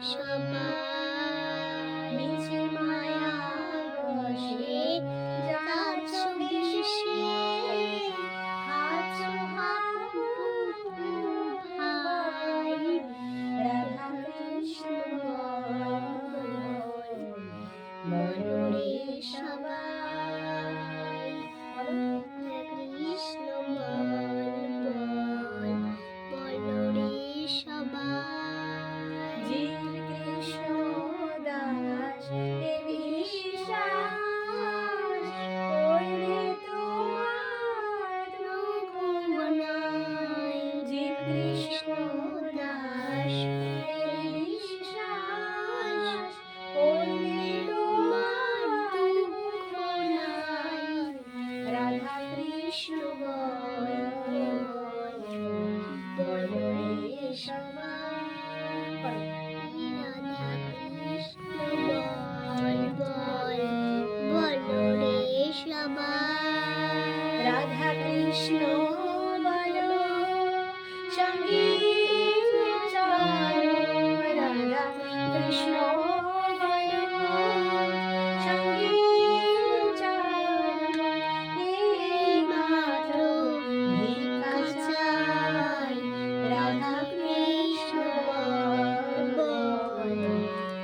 সবাই মিছে মায়া বসে যাচ্ছ ভেসে, খাচ্ছ হাবুডুবু ভাই, রাধা কৃষ্ণ বলো রে সবাই, রাধা কৃষ্ণ বলো রে সবাই। জীব কৃষ্ণ দাস দেবী শ্বাস করলে তোমার দুঃখ নাই। জীব কৃষ্ণ দাস দেবী শ্বাস করলে তোমার দুঃখ নাই। রাধা কৃষ্ণ বলো রে সবাই, রাধা কৃষ্ণ বলো রে সবাই। রাধা কৃষ্ণ বলো সঙ্গীত চলো, রাধা কৃষ্ণ বলো সঙ্গীত চলো, এই মাত্র ভিক্ষা চাই। রাধা কৃষ্ণ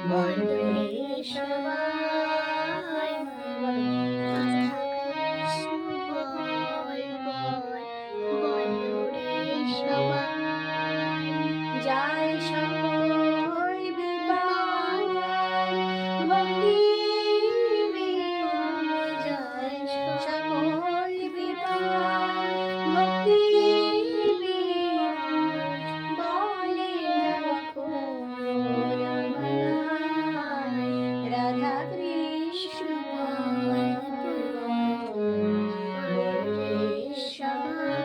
বলো রে সবাই, রাধা কৃষ্ণ বলো রে সবাই। যায় সকল বিপাক ভক্তি যায় সকল বিপাক ভক্তি বলে রাখো রাধা কৃষ্ণ বলো রে সবাই।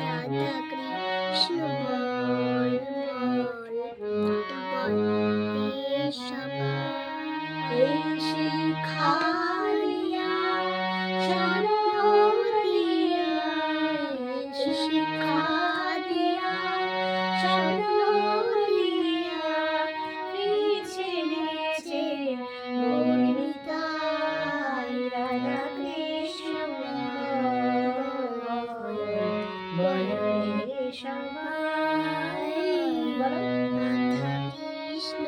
রাধা কৃষ্ণ বলো রে সবাই। এই শিক্ষা দিয়া স্বর্ণ দিয়া, এই শিক্ষা দিয়া স্বর্ণ দিয়া, ফিরছে নিচে গৌরীতাই। রাধা কৃষ্ণ বলো রে সবাই, রাধা কৃষ্ণ